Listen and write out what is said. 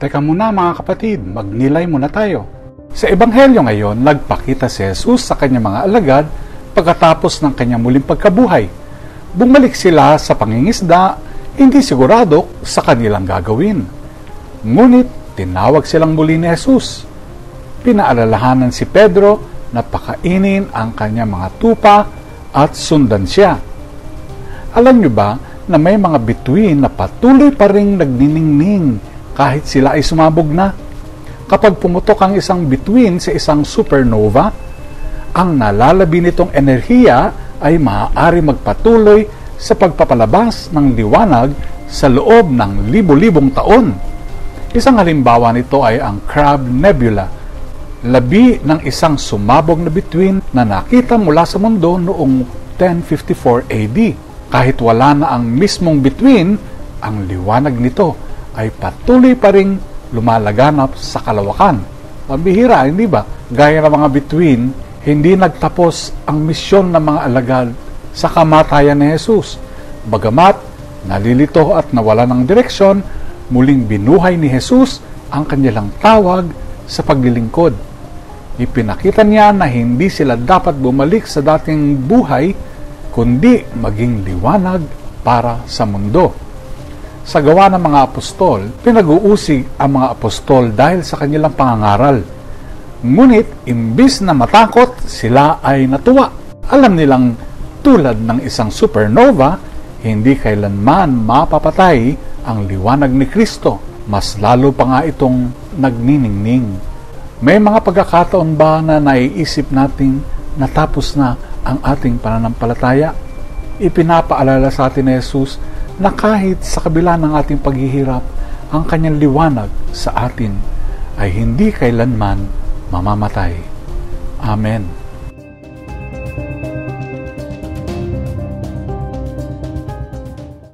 Teka muna mga kapatid, magnilay muna tayo. Sa Ebanghelyo ngayon, nagpakita si Jesus sa kanyang mga alagad pagkatapos ng kanyang muling pagkabuhay. Bumalik sila sa pangingisda, hindi sigurado sa kanilang gagawin. Ngunit tinawag silang muli ni Jesus. Pinaalalahanan si Pedro na pakainin ang kanyang mga tupa at sundan siya. Alam niyo ba na may mga bituin na patuloy pa ring nagniningning kahit sila ay sumabog na? Kapag pumutok ang isang bituin sa isang supernova, ang nalalabi nitong enerhiya ay maaari magpatuloy sa pagpapalabas ng liwanag sa loob ng libo-libong taon. Isang halimbawa nito ay ang Crab Nebula, labi ng isang sumabog na bituin na nakita mula sa mundo noong 1054 AD. Kahit wala na ang mismong bituin, ang liwanag nito ay patuloy pa ring lumalaganap sa kalawakan. Pambihira, hindi ba? Gaya ng mga bituin, hindi nagtapos ang misyon ng mga alagad sa kamatayan ni Jesus. Bagamat nalilito at nawala ng direksyon, muling binuhay ni Jesus ang kanilang tawag sa paglilingkod. Ipinakita niya na hindi sila dapat bumalik sa dating buhay, kundi maging liwanag para sa mundo. Sa gawa ng mga apostol, pinag-uusig ang mga apostol dahil sa kanilang pangangaral. Ngunit, imbis na matakot, sila ay natuwa. Alam nilang tulad ng isang supernova, hindi kailanman mapapatay ang liwanag ni Kristo. Mas lalo pa nga itong nagniningning. May mga pagkakataon ba na naiisip nating natapos na ang ating pananampalataya? Ipinapaalala sa atin ni Jesus na kahit sa kabila ng ating paghihirap, ang kanyang liwanag sa atin ay hindi kailanman mamamatay. Amen.